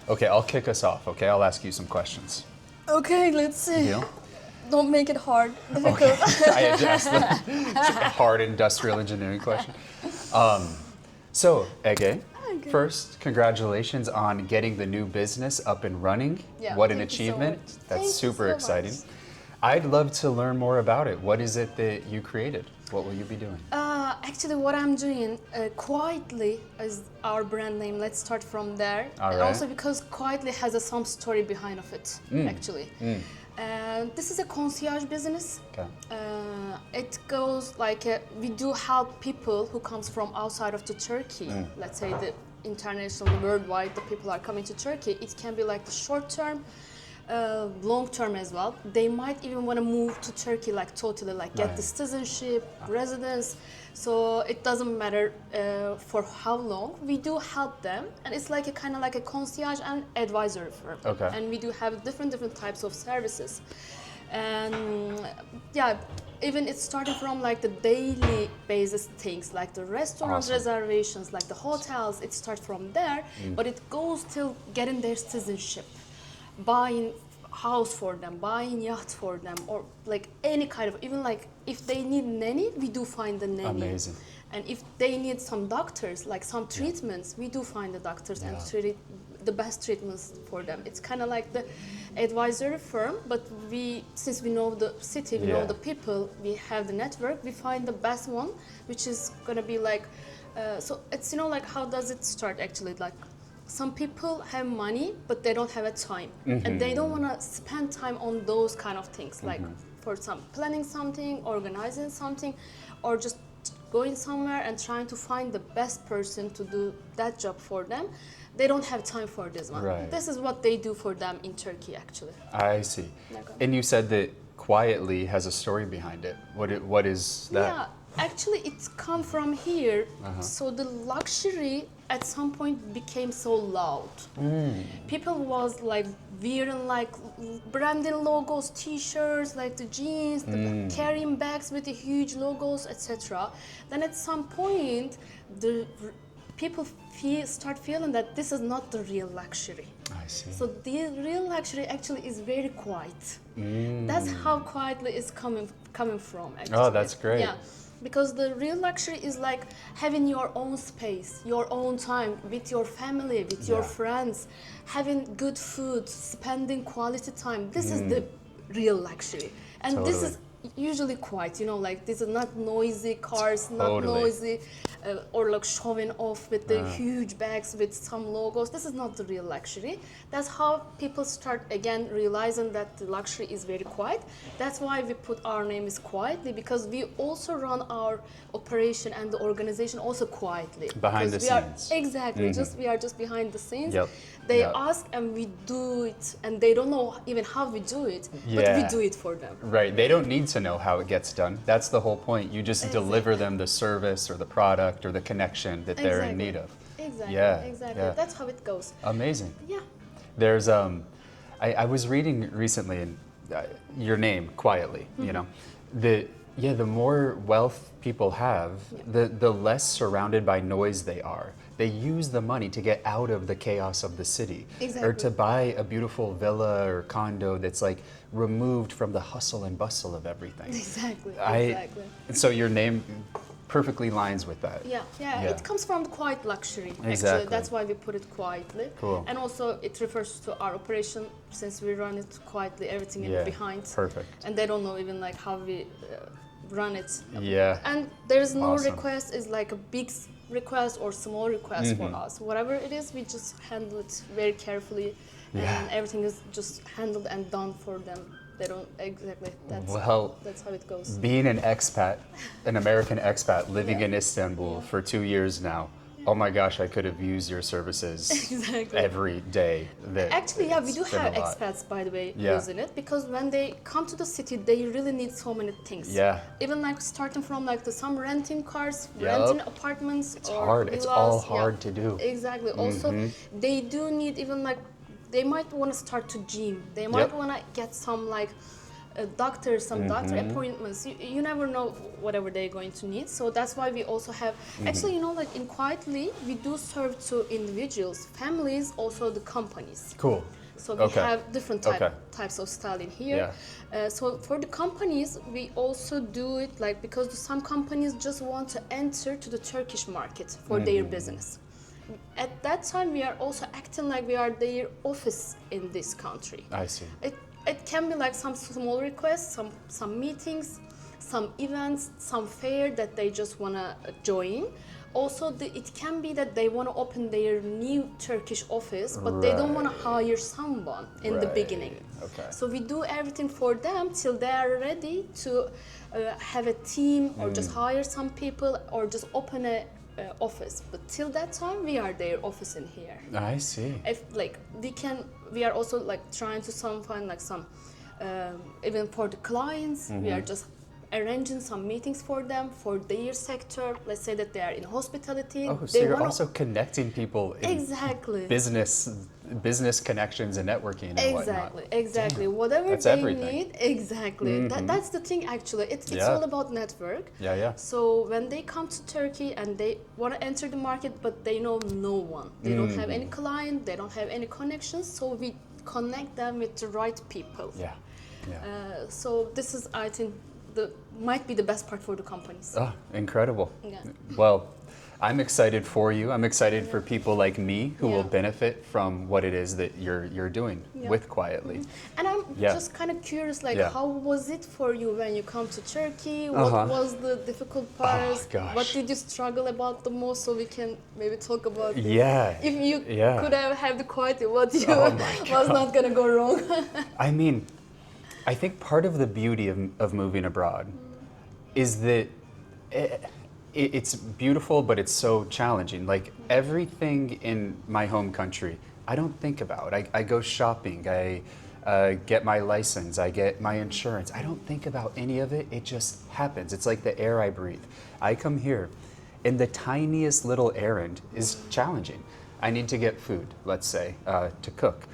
Okay, I'll kick us off, okay? I'll ask you some questions. Okay, let's see. Deal? Don't make it hard. Okay, I adjust the hard industrial engineering question. So, Ege, Okay. first, congratulations on getting the new business up and running. Yeah, What an thank you so achievement. much. That's Thank you super so exciting. much. I'd love to learn more about it. What is it that you created? What will you be doing? Actually, what I'm doing, Quietly is our brand name. Let's start from there. All And right. also because Quietly has some story behind of it, actually. This is a concierge business. Okay. It goes like we do help people who comes from outside of the Turkey. Let's say the international, worldwide, the people are coming to Turkey. It can be like the short term, long term as well. They might even want to move to Turkey, like totally, like get Right. the citizenship, residence. So it doesn't matter for how long. We do help them, and it's like a kind of like a concierge and advisor firm. Okay. And we do have different types of services. And yeah, even it's starting from like the daily basis things, like the restaurant Awesome. reservations, like the hotels. It starts from there, but it goes till getting their citizenship, buying house for them, buying yacht for them, or like any kind of, even like if they need nanny, we do find the nanny. Amazing. And if they need some doctors, like some treatments, we do find the doctors and Yeah. treat the best treatments for them. It's kind of like the advisory firm, but since we know the city, we know Yeah. the people, we have the network, we find the best one, which is gonna be like, so it's, like how does it start actually? Like some people have money, but they don't have a time, and they don't want to spend time on those kind of things, like for some planning something, organizing something, or just going somewhere and trying to find the best person to do that job for them. They don't have time for this one. Right. This is what they do for them in Turkey, actually. I see. Okay. And you said that Quietly has a story behind it. What is that? Yeah, actually, it's come from here. So the luxury at some point became so loud. People was like wearing like branding logos, T-shirts, like the jeans, carrying bags with the huge logos, etc. Then at some point, the people start feeling that this is not the real luxury. I see. So the real luxury actually is very quiet. That's how quietly it's coming from. Actually. Oh, that's great. Yeah, because the real luxury is like having your own space, your own time with your family, with your Yeah. friends, having good food, spending quality time. This is the real luxury, and this Totally. is usually quiet. Like this is not noisy cars, not Totally. noisy, or like showing off with the huge bags with some logos. This is not the real luxury. That's how people start again realizing that the luxury is very quiet. That's why we put our name is Quietly, because we also run our operation and the organization also quietly. Behind the Because we scenes. Exactly. We are just behind the scenes. Yep. They Yep. ask and we do it, and they don't know even how we do it, but we Yeah. do it for them. Right. They don't need to know how it gets done. That's the whole point. You just deliver them the service or the product or the connection that they're in Exactly. need of. Exactly. Yeah, Exactly. yeah. That's how it goes. Amazing. Yeah. There's I was reading recently in your name Quietly, the more wealth people have, the less surrounded by noise they are. They use the money to get out of the chaos of the city, or Exactly. to buy a beautiful villa or condo that's like removed from the hustle and bustle of everything. Exactly. I- So your name perfectly lines with that. Yeah, Yeah. it comes from the quiet luxury. Actually, Exactly. that's why we put it quietly. Cool. And also, it refers to our operation, since we run it quietly, everything Yeah, in behind. perfect. And they don't know even like how we run it. Yeah. And there's no Awesome. request is like a big request or small request for us. Whatever it is, we just handle it very carefully, Yeah. and everything is just handled and done for them. They don't exactly. That's how it goes. Being an expat, an American expat living Yeah. in Istanbul for 2 years now, oh my gosh, I could have used your services Exactly. every day. Actually, yeah, we It's do been have a lot. expats, by the way, Yeah. using it, because when they come to the city, they really need so many things. Yeah. Even like starting from like some renting cars, Yup. renting apartments. It's or hard. It's all villas. Yeah. hard to do. Exactly. Also, they do need even like, they might want to start to gym. They might Yep. want to get some like doctors, some doctor appointments. You never know whatever they're going to need. So that's why we also have, actually, like in Quietly, we do serve to individuals, families, also the companies. Cool. So we have different types of style in here. Yeah. So for the companies, we also do it like, because some companies just want to enter to the Turkish market for their business. At that time, we are also acting like we are their office in this country. I see. It can be like some small requests, some meetings, some events, some fair that they just want to join. Also, it can be that they want to open their new Turkish office, but they don't want to hire someone in the beginning. Okay. So we do everything for them till they are ready to have a team or just hire some people or just open a office. But till that time, we are their office in here. I see. If like we are also like trying to find like some even for the clients, we are just arranging some meetings for them for their sector. Let's say that they are in hospitality. Oh, so you're also connecting people in business connections and networking and whatnot. Exactly. Whatever that's they everything. need, exactly. That's the thing actually. It's all about network. Yeah. So when they come to Turkey and they want to enter the market, but they know no one. They don't have any client, they don't have any connections. So we connect them with the right people. Yeah. So this is, I think, might be the best part for the companies. Oh, incredible. Yeah. Well, I'm excited for you. I'm excited for people like me who will benefit from what it is that you're doing with Quietly. And I'm just kind of curious, like, how was it for you when you come to Turkey? What was the difficult parts? What did you struggle about the most, so we can maybe talk about this? If you could have the Quietly, what was not going to go wrong? I mean, I think part of the beauty of moving abroad is that it's beautiful, but it's so challenging. Like everything in my home country, I don't think about. I go shopping, I get my license, I get my insurance. I don't think about any of it. It just happens. It's like the air I breathe. I come here, and the tiniest little errand is challenging. I need to get food, let's say, to cook.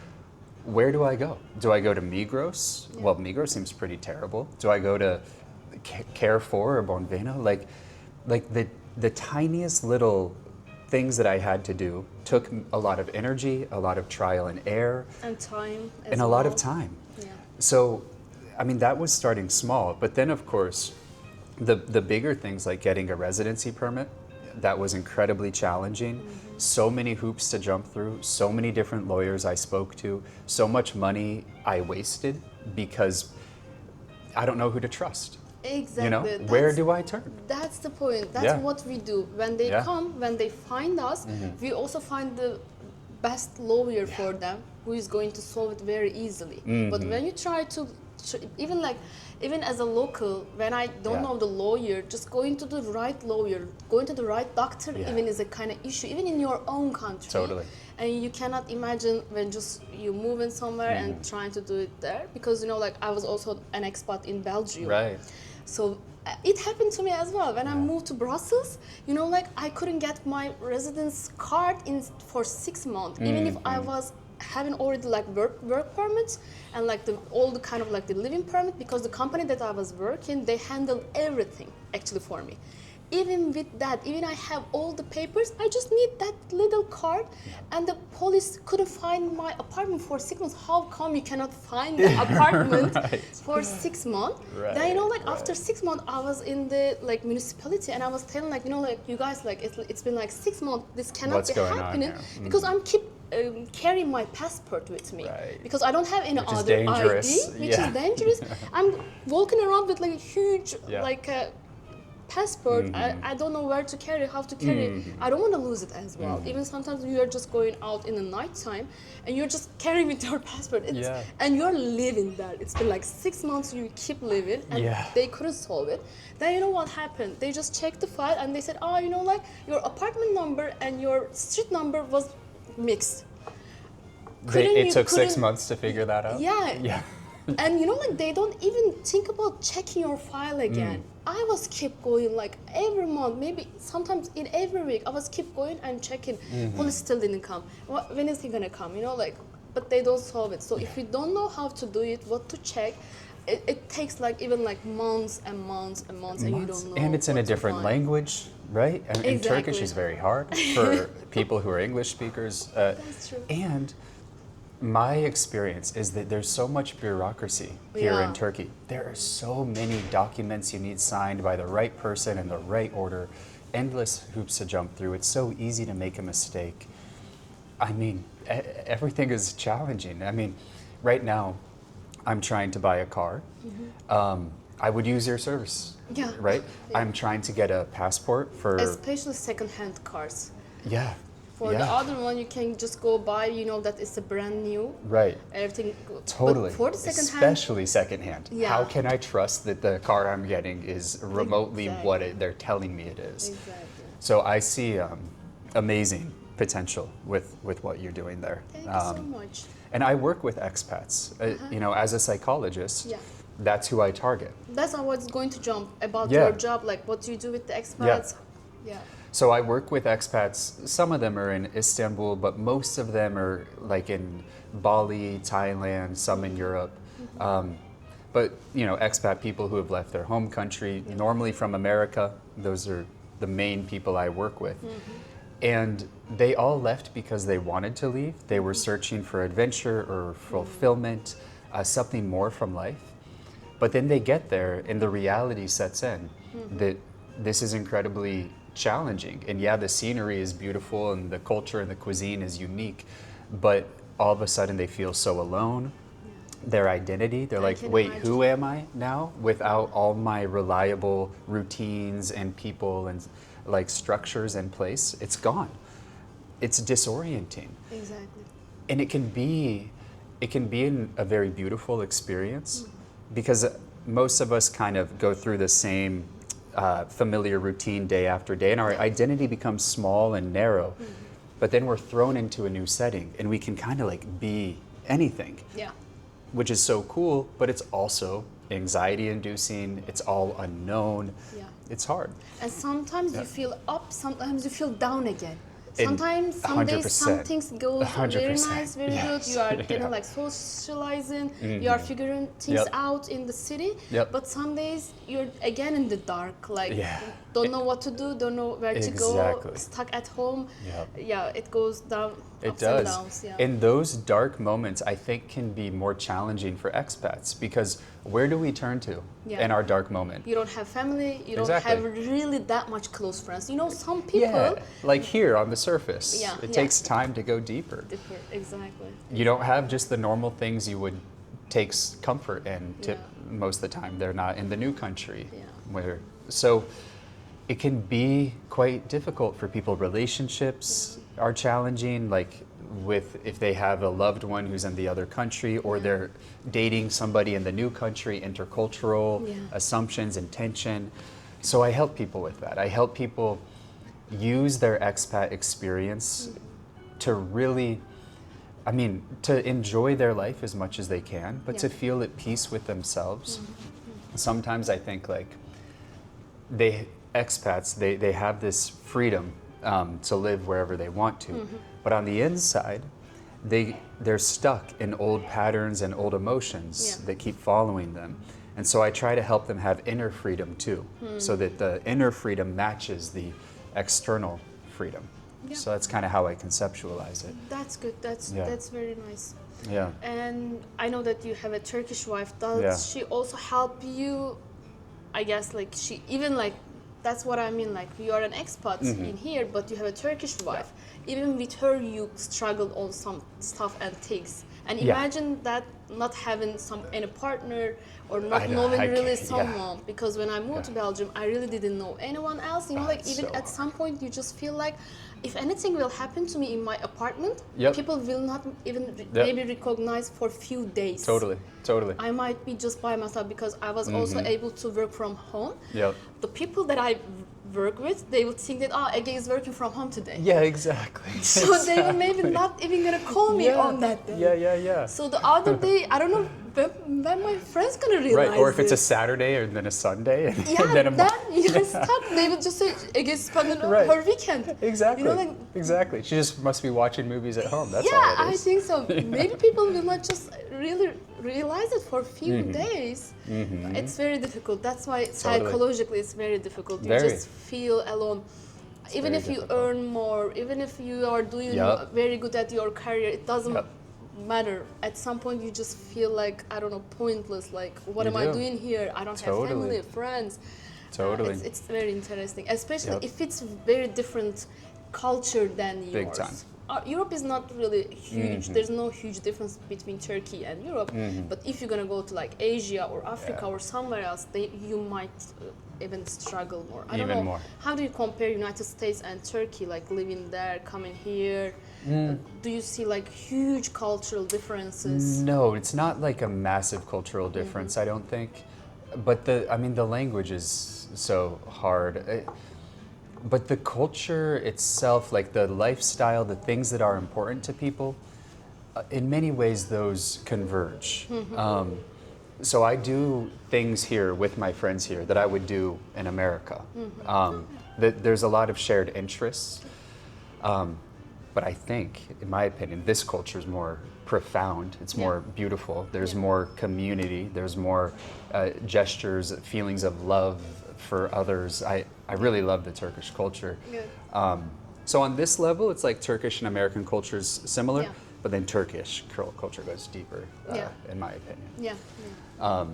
Where do I go? Do I go to Migros? Well, Migros seems pretty terrible. Do I go to Carrefour or Bonvena? Like the tiniest little things that I had to do took a lot of energy, a lot of trial and error. And time. And a lot of time. Yeah. So, I mean, that was starting small. But then, of course, the bigger things like getting a residency permit, that was incredibly challenging. So many hoops to jump through, so many different lawyers I spoke to, so much money I wasted because I don't know who to trust. Exactly. You know, where do I turn? That's the point. That's what we do. When they come, when they find us, we also find the best lawyer for them who is going to solve it very easily. But when you try to, even as a local, when I don't know the lawyer, just going to the right lawyer, going to the right doctor even is a kind of issue, even in your own country. Totally. And you cannot imagine when just you move in somewhere and trying to do it there. Because, like I was also an expat in Belgium. Right. So it happened to me as well. When I moved to Brussels, I couldn't get my residence card for 6 months. Even if I was having already like work permits and like all the kind of like the living permit, because the company that I was working, they handled everything actually for me. Even with that, even I have all the papers, I just need that little card, and the police couldn't find my apartment for 6 months. How come you cannot find the apartment for 6 months? Then after 6 months, I was in the like municipality, and I was telling you guys, like it's been like 6 months. This cannot be happening because I'm keep carrying my passport with me because I don't have any other ID, which is dangerous. I'm walking around with like a huge passport. I don't know where to carry, how to carry. I don't want to lose it as well. Even sometimes you are just going out in the night time and you're just carrying with your passport and you're living there. It's been like 6 months you keep living and they couldn't solve it. Then you know what happened? They just checked the file and they said, your apartment number and your street number was mixed. It took 6 months to figure that out? Yeah. And they don't even think about checking your file again. I was keep going like every month, maybe sometimes in every week, I was keep going and checking. Police still didn't come. When is he gonna come? But they don't solve it. So if you don't know how to do it, what to check, it takes like even like months and months and months, and you don't know. And it's in a what to different find. language, right? And in Turkish Exactly. is very hard for people who are English speakers. That's true. And my experience is that there's so much bureaucracy here Yeah. in Turkey. There are so many documents you need signed by the right person in the right order, endless hoops to jump through. It's so easy to make a mistake. I mean, everything is challenging. I mean, right now, I'm trying to buy a car. I would use your service, Yeah. right? Yeah. I'm trying to get a passport for, Especially second-hand cars. yeah, For the other one, you can just go buy. You know that it's a brand new. right. Everything. Totally. But for the second-hand, Especially secondhand. Yeah. How can I trust that the car I'm getting is remotely what they're telling me it is? exactly. So I see amazing potential with what you're doing there. Thank you so much. And I work with expats. You know, as a psychologist, Yeah. that's who I target. That's not what's going to jump about Yeah. your job. Like, what do you do with the expats? Yeah. So I work with expats. Some of them are in Istanbul, but most of them are like in Bali, Thailand, some in Europe. But you know, expat people who have left their home country, normally from America. Those are the main people I work with. And they all left because they wanted to leave. They were searching for adventure or fulfillment, something more from life. But then they get there and the reality sets in that this is incredibly challenging. And yeah, the scenery is beautiful and the culture and the cuisine is unique, but all of a sudden they feel so alone. Their identity, they're like, can wait, imagine. who am I now without all my reliable routines and people and like structures in place? It's gone. It's disorienting. Exactly. And it can be a very beautiful experience because most of us kind of go through the same familiar routine day after day, and our identity becomes small and narrow. But then we're thrown into a new setting, and we can kind of like be anything, Yeah. which is so cool. But it's also anxiety-inducing. It's all unknown. Yeah. It's hard. And sometimes you feel up, sometimes you feel down again. In Sometimes, some days, some 100%. things go very 100%. nice, very Yes. good. You are Yeah. getting like socializing, you are figuring things Yep. out in the city. Yep. But some days you're again in the dark, like Yeah. don't know what to do, don't know where to go, Exactly. stuck at home. Yep. Yeah, it goes down. It ups and does. downs, yeah. And those dark moments, I think, can be more challenging for expats because where do we turn to Yeah. in our dark moment? You don't have family, you don't Exactly. have really that much close friends. You know, some people. Yeah, like here on the surface. Yeah, It yeah. takes time to go deeper. Differ, exactly. You don't have just the normal things you would take comfort in to Yeah. most of the time. They're not in the new country. Yeah. So it can be quite difficult for people. Relationships are challenging, like if they have a loved one who's in the other country or Yeah. they're dating somebody in the new country, intercultural Yeah. assumptions and tension. So I help people with that. I help people use their expat experience to really, I mean, to enjoy their life as much as they can, but to Yeah. feel at peace with themselves. Sometimes I think like expats, they have this freedom to live wherever they want to, but on the inside, they're stuck in old patterns and old emotions Yeah. that keep following them. And so I try to help them have inner freedom too, so that the inner freedom matches the external freedom. Yeah. So that's kind of how I conceptualize it. That's good. Yeah. That's very nice. Yeah. And I know that you have a Turkish wife. Does Yeah. she also help you? I guess like she even like that's what I mean. Like you are an expat in here, but you have a Turkish wife. Even with her, you struggled on some stuff and things. And Yeah. imagine that not having any partner or I not know, knowing I really can't- someone. Because when I moved to Belgium, I really didn't know anyone else. You know, like it's even so at some point, you just feel like if anything will happen to me in my apartment, Yep. people will not even Yep. maybe recognize for few days. Totally. I might be just by myself because I was also able to work from home. Yep. The people that I work with, they would think that, Ege is working from home today. Yeah, exactly. So they were maybe not even gonna call me on that day. Yeah. So the other day, I don't know when my friend's gonna realize Right, or if it's a it? Saturday or then a Sunday, and Yeah, then a then you're stuck. They would just say, Ege's spending Right. her weekend. Exactly. You know, like, Exactly. She just must be watching movies at home. That's yeah, all it I is. think so. Maybe people will not just really realize it for a few Mm-hmm. days. It's very difficult. That's why Totally. psychologically it's very difficult. You Very. just feel alone. Even very if you difficult. earn more, even if you are doing Yup. very good at your career, it doesn't Yup. matter. At some point, you just feel like, I don't know, pointless. Like, what You am I do. doing here? I don't Totally. have family, friends. Totally. It's very interesting, especially Yup. if it's very different culture than yours. Big time. Europe is not really huge. There's no huge difference between Turkey and Europe. But if you're gonna go to like Asia or Africa Yeah. or somewhere else, you might even struggle more. I don't Even know. more. How do you compare United States and Turkey? Like living there, coming here. Do you see like huge cultural differences? No, it's not like a massive cultural difference, I don't think. But the language is so hard. But the culture itself, like the lifestyle, the things that are important to people, in many ways those converge. So I do things here with my friends here that I would do in America. There's a lot of shared interests. But I think, in my opinion, this culture is more profound. It's more beautiful. There's more community. There's more gestures, feelings of love for others. I really love the Turkish culture. So on this level, it's like Turkish and American cultures similar, but then Turkish culture goes deeper, in my opinion. Yeah.